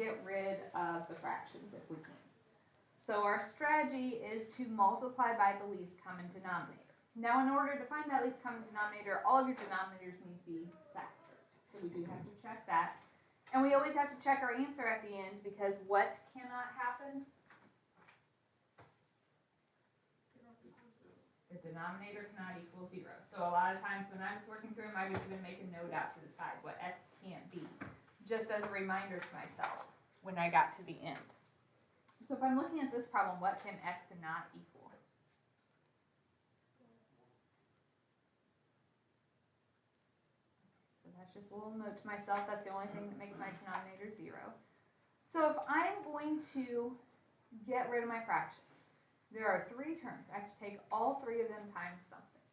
get rid of the fractions if we can. So our strategy is to multiply by the least common denominator. Now in order to find that least common denominator, all of your denominators need to be factored. So we do have to check that. And we always have to check our answer at the end because what cannot happen? The denominator cannot equal 0. So a lot of times when I was working through them, I would even make a note out to the side what x can't be, just as a reminder to myself when I got to the end. So if I'm looking at this problem, what can x not equal? So that's just a little note to myself. That's the only thing that makes my denominator 0. So if I'm going to get rid of my fractions, there are 3 terms. I have to take all 3 of them times something.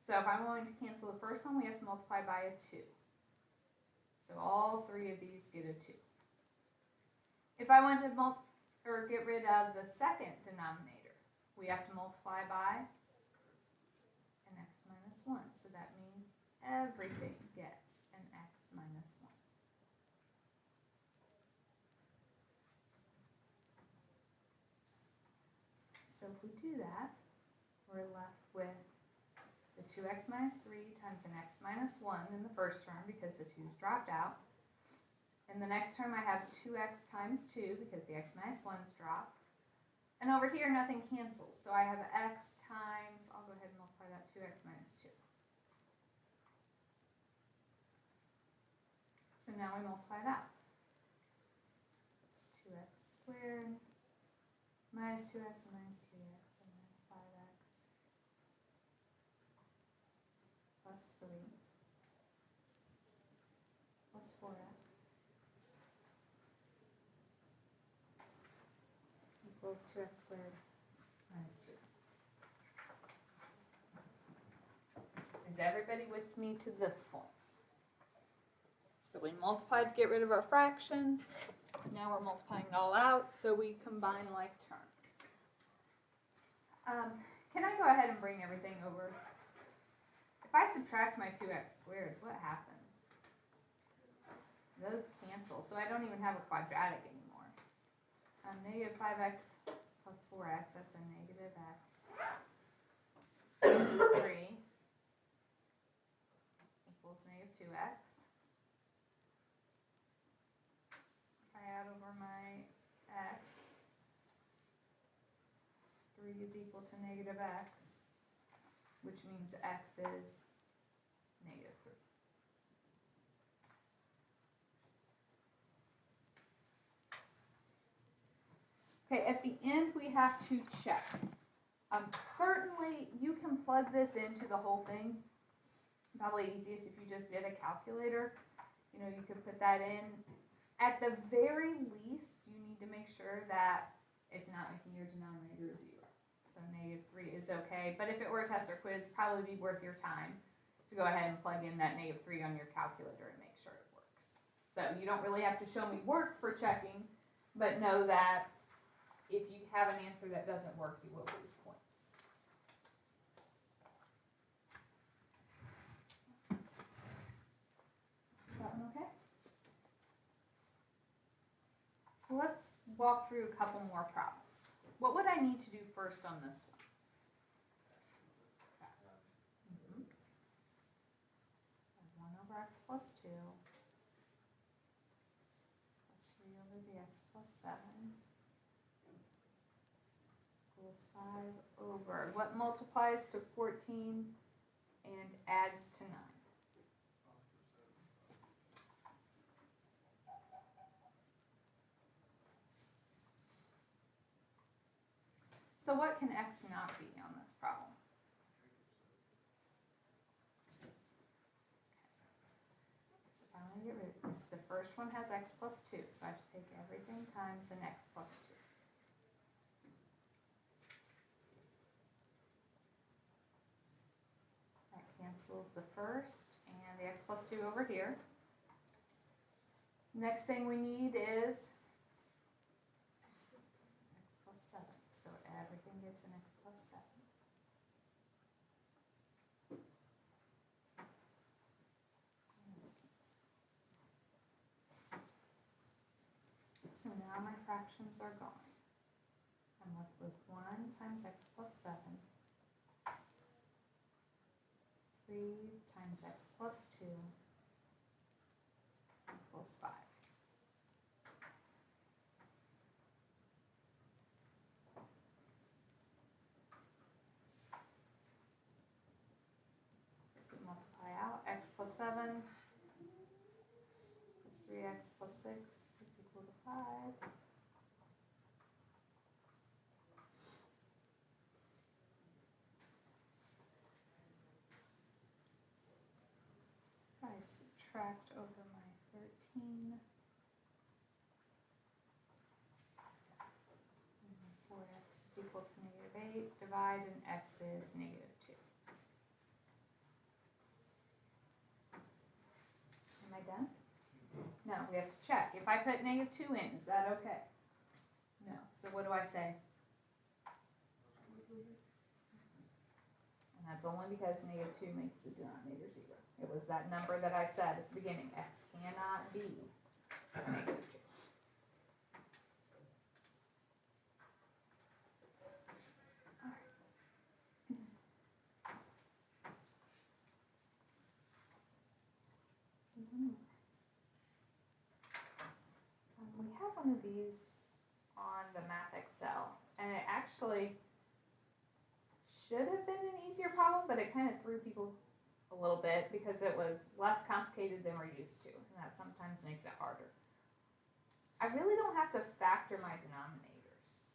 So if I'm going to cancel the first one, we have to multiply by a 2. So all 3 of these get a 2. If I want to get rid of the second denominator, we have to multiply by an x minus 1. So that means everything gets an x minus 1. So if we do that, we're left with the 2x minus 3 times an x minus 1 in the first term because the 2's dropped out. In the next term I have 2x times 2 because the x minus 1's dropped. And over here nothing cancels, so I have x times, I'll go ahead and multiply that 2x minus 2. So now we multiply it out. It's 2x squared minus 2x minus 3x and minus 5x plus 3 plus 4x equals 2x squared minus 2x. Is everybody with me to this point? So we multiplied to get rid of our fractions. Now we're multiplying it all out, so we combine like terms. Can I go ahead and bring everything over? If I subtract my 2x squareds, what happens? Those cancel, so I don't even have a quadratic anymore. Negative 5x plus 4x, that's a negative x. 3 equals negative 2x. I add over my x, 3 is equal to negative x, which means x is negative 3. Okay, at the end we have to check. Certainly you can plug this into the whole thing. Probably easiest if you just did a calculator. You know, you could put that in. At the very least, you need to make sure that it's not making your denominator 0. So negative 3 is okay, but if it were a test or quiz, probably be worth your time to go ahead and plug in that negative 3 on your calculator and make sure it works. So you don't really have to show me work for checking, but know that if you have an answer that doesn't work, you will lose points. Is that one okay? So let's walk through a couple more problems. What would I need to do first on this one? 1 over x plus 2 plus 3 over the x plus 7 equals 5 over, what multiplies to 14 and adds to 9? So what can x not be on this problem? So if I want to get rid of this, the first one has x plus 2, so I have to take everything times an x plus 2. That cancels the first and the x plus 2 over here. Next thing we need is so everything gets an x plus 7. So now my fractions are gone. I'm left with 1 times x plus 7, 3 times x plus 2 equals 5. So if we multiply out, x plus 7 plus 3x plus 6 is equal to 5. I subtract over my 13. 4x is equal to -8. Divide, and x is -2. Am I done? No, we have to check. If I put -2 in, is that okay? No. So what do I say? And that's only because -2 makes the denominator 0. It was that number that I said at the beginning. X cannot be -2. We have one of these on the Math Excel, and it actually should have been an easier problem, but it kind of threw people a little bit because it was less complicated than we're used to, and that sometimes makes it harder. I really don't have to factor my denominators.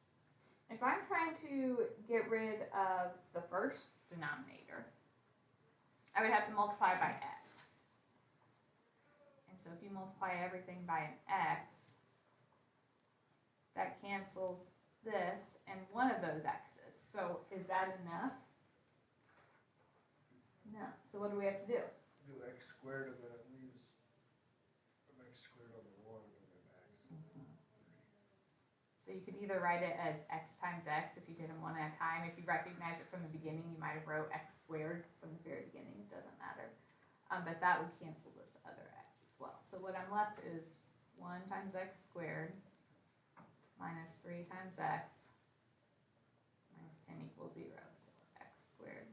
If I'm trying to get rid of the first denominator, I would have to multiply by x. And so if you multiply everything by an x, that cancels this and one of those x's. So is that enough? No. So what do we have to do? Do x squared and then it leaves x squared on the 1 and then x. So you could either write it as x times x if you did them one at a time. If you recognize it from the beginning, you might have wrote x squared from the very beginning. It doesn't matter. But that would cancel this other x as well. So what I'm left is 1 times x squared minus 3 times x minus 10 equals 0. So x squared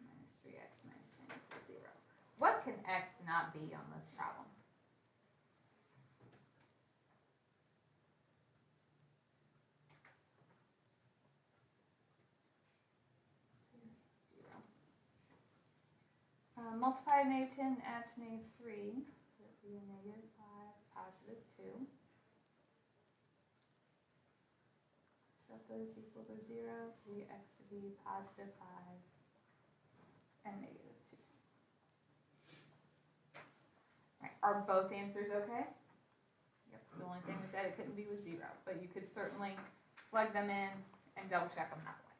minus 3x minus 10 equals 0. What can x not be on this problem? Multiply -10, add to -3, so it would be a -5, positive 2. Set those equal to 0, so we get x to be positive 5 and -2. Right, are both answers okay? Yep, the only thing we said it couldn't be was 0, but you could certainly plug them in and double check them that way.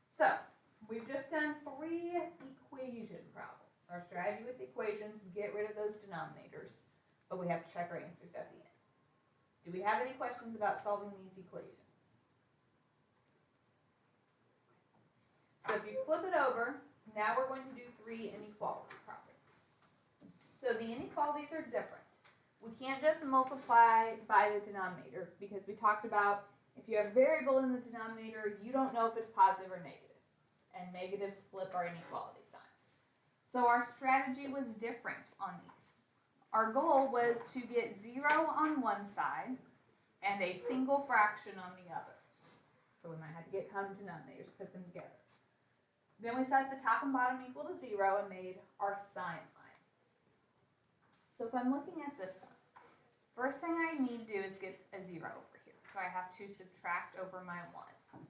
So, we've just done 3 equation problems. Our strategy with equations, get rid of those denominators, but we have to check our answers at the end. Do we have any questions about solving these equations? So if you flip it over, now we're going to do 3 inequality problems. So the inequalities are different. We can't just multiply by the denominator because we talked about if you have a variable in the denominator, you don't know if it's positive or negative. And negatives flip our inequality signs. So our strategy was different on these. Our goal was to get 0 on one side and a single fraction on the other. So we might have to get common denominators, put them together. Then we set the top and bottom equal to 0 and made our sign line. So if I'm looking at this one, first thing I need to do is get a 0 over here. So I have to subtract over my 1.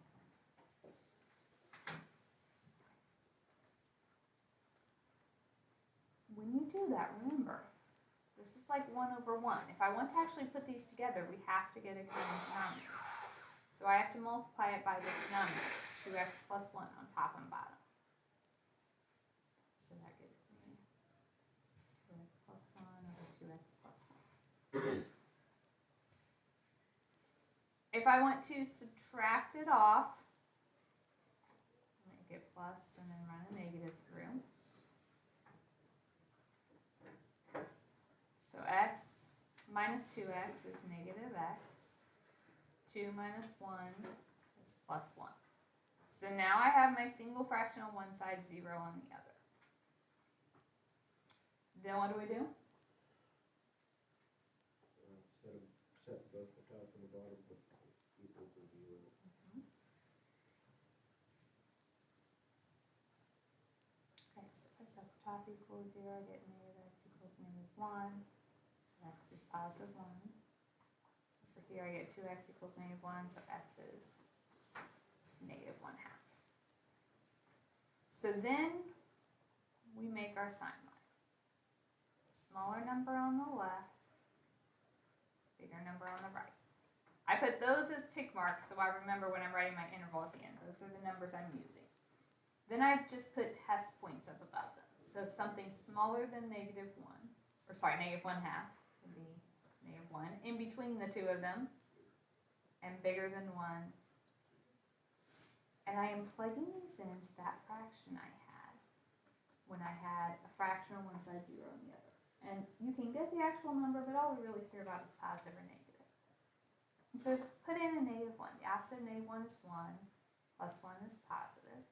When you do that, remember, this is like 1 over 1. If I want to actually put these together, we have to get a common denominator. So I have to multiply it by the denominator, 2x plus 1 on top and bottom. So that gives me 2x plus 1 over 2x plus 1. If I want to subtract it off, make it plus and then run a negative through. So x minus 2x is negative x. 2 minus 1 is plus 1. So now I have my single fraction on one side, 0 on the other. Then what do we do? Set both the top and the bottom equal to 0. Okay, so if I set the top equal to 0, I get negative x equals negative 1. So x is positive 1. Over here I get 2x equals negative 1, so x is negative 1/2. So then we make our sign line. Smaller number on the left, bigger number on the right. I put those as tick marks so I remember when I'm writing my interval at the end. Those are the numbers I'm using. Then I've just put test points up above them. So something smaller than negative 1, or sorry, negative 1/2 would be negative 1, in between the two of them, and bigger than 1. And I am plugging these into that fraction I had when I had a fraction on one side, 0 on the other. And you can get the actual number, but all we really care about is positive or negative. So put in a negative 1. The opposite of negative 1 is 1, plus 1 is positive.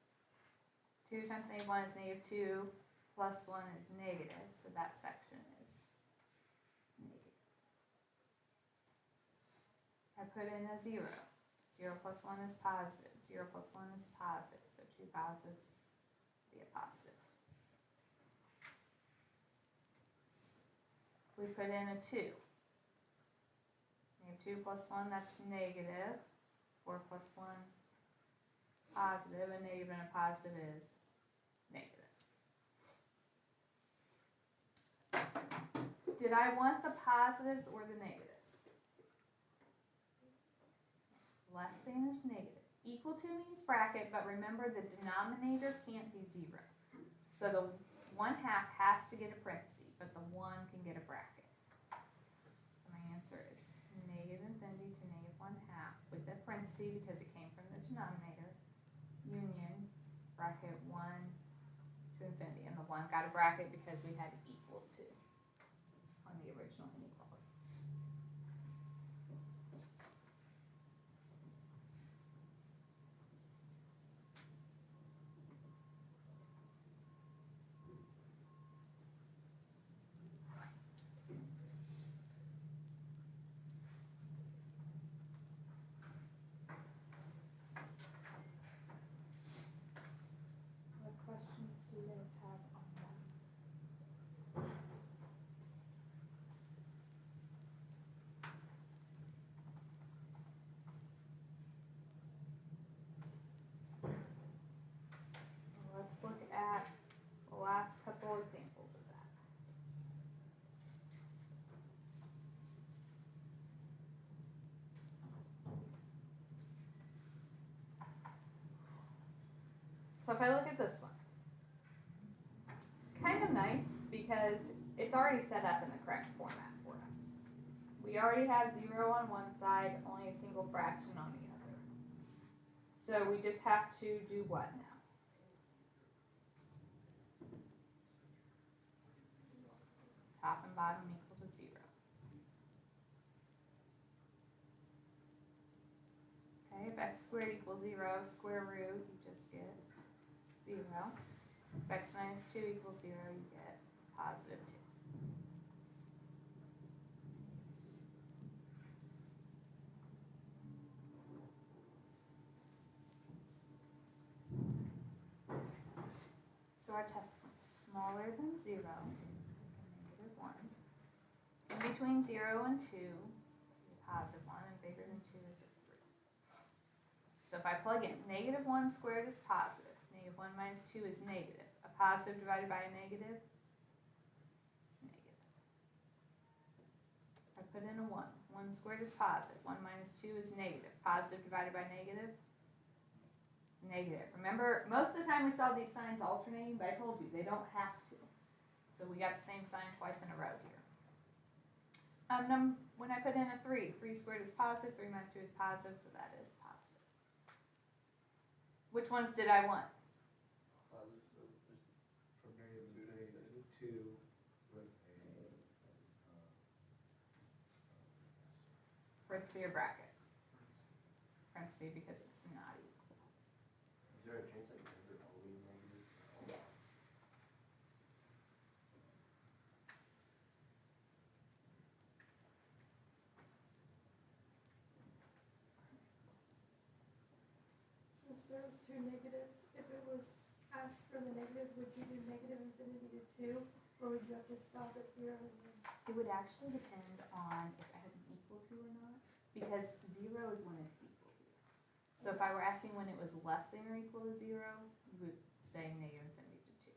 2 times negative 1 is negative 2, plus 1 is negative, so that section is negative. I put in a 0. 0 plus 1 is positive. 0 plus 1 is positive, so 2 positives be a positive. We put in a 2. Negative 2 plus 1, that's negative. 4 plus 1, positive. A negative and a positive is negative. Did I want the positives or the negatives? Less than is negative. Equal to means bracket, but remember the denominator can't be 0. So the 1/2 has to get a parenthesis, but the 1 can get a bracket. So my answer is negative infinity to negative 1/2 with a parenthesis because it came from the denominator, union, bracket 1 to infinity. And the 1 got a bracket because we had equal to on the original inequality. What questions do you guys have on that? So let's look at the last couple examples of that. So if I look at this one, it's kind of nice because it's already set up in the correct format for us. We already have 0 on one side, only a single fraction on the other. So we just have to do what now? Top and bottom equal to 0. Okay, if x squared equals 0, square root, you just get 0. If x minus 2 equals 0, you get positive 2. So our test point is smaller than 0, negative 1. In between 0 and 2, positive 1, and bigger than 2 is a 3. So if I plug in, negative 1 squared is positive. Negative 1 minus 2 is negative. A positive divided by a negative is negative. I put in a 1. 1 squared is positive. 1 minus 2 is negative. Positive divided by negative is negative. Remember, most of the time we saw these signs alternating, but I told you, they don't have to. So we got the same sign twice in a row here. When I put in a 3, 3 squared is positive. 3 minus 2 is positive, so that is positive. Which ones did I want? From negative 2 with a parenthesis or bracket? Parenthesis because it's not equal. Is there a chance that you're only negative? Yes. Since there was two negatives, if it was asked for the negative, would you do negative infinity to 2? Or would you have to stop at 0 and then? It would actually depend on if I had an equal to or not, because 0 is when it's equal to. So if I were asking when it was less than or equal to 0, you would say negative infinity to 2.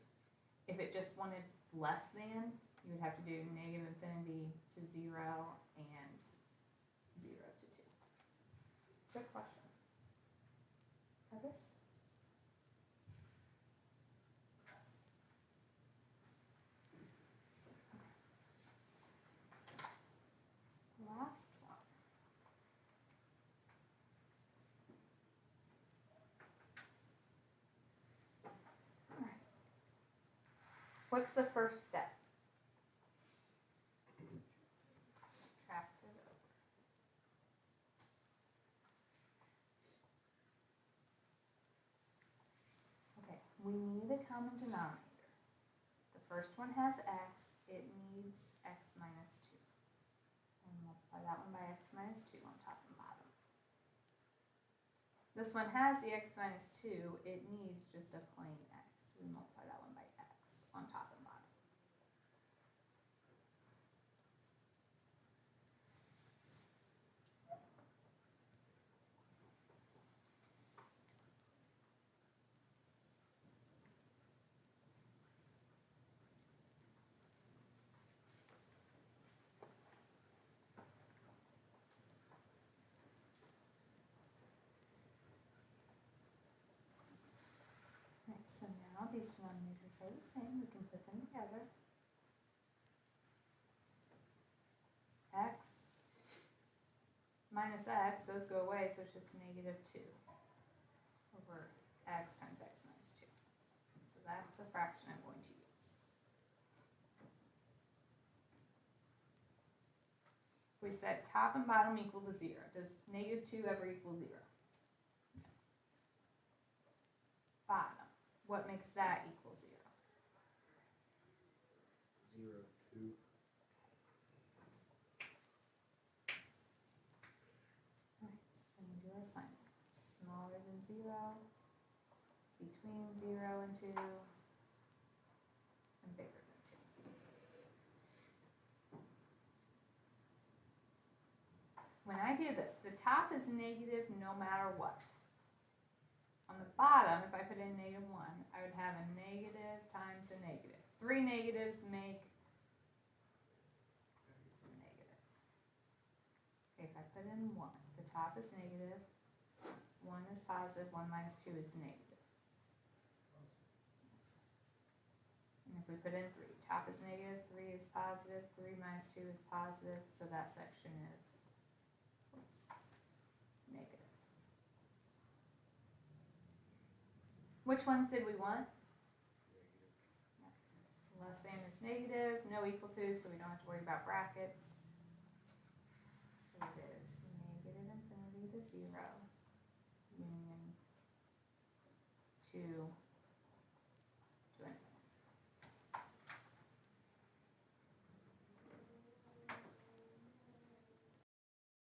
If it just wanted less than, you would have to do negative infinity to 0 and 0 to 2. Good question. Others? Last one. Alright. What's the first step? Subtract it over. Okay, we need a common denominator. The first one has x, it needs x minus 2. And multiply that one by x minus 2 on top and bottom. This one has the x minus 2, it needs just a plain x. We multiply that one by x on top and bottom. Alright, so now these denominators are the same, we can put them together. X minus x, those go away, so it's just negative 2 over x times x minus 2. So that's the fraction I'm going to use. We said top and bottom equal to 0. Does negative 2 ever equal 0? No. Bottom. What makes that equal 0? 0, 2. Alright, so then we do our assignment. Smaller than 0, between 0 and 2, and bigger than 2. When I do this, the top is negative no matter what. On the bottom, if I put in negative 1, I would have a negative times a negative. 3 negatives make a negative. Okay, if I put in 1, the top is negative, 1 is positive, 1 minus 2 is negative. And if we put in 3, top is negative, 3 is positive, 3 minus 2 is positive, so that section is, oops, negative. Which ones did we want? Less than is negative, no equal to, so we don't have to worry about brackets. So it is negative infinity to 0, union 2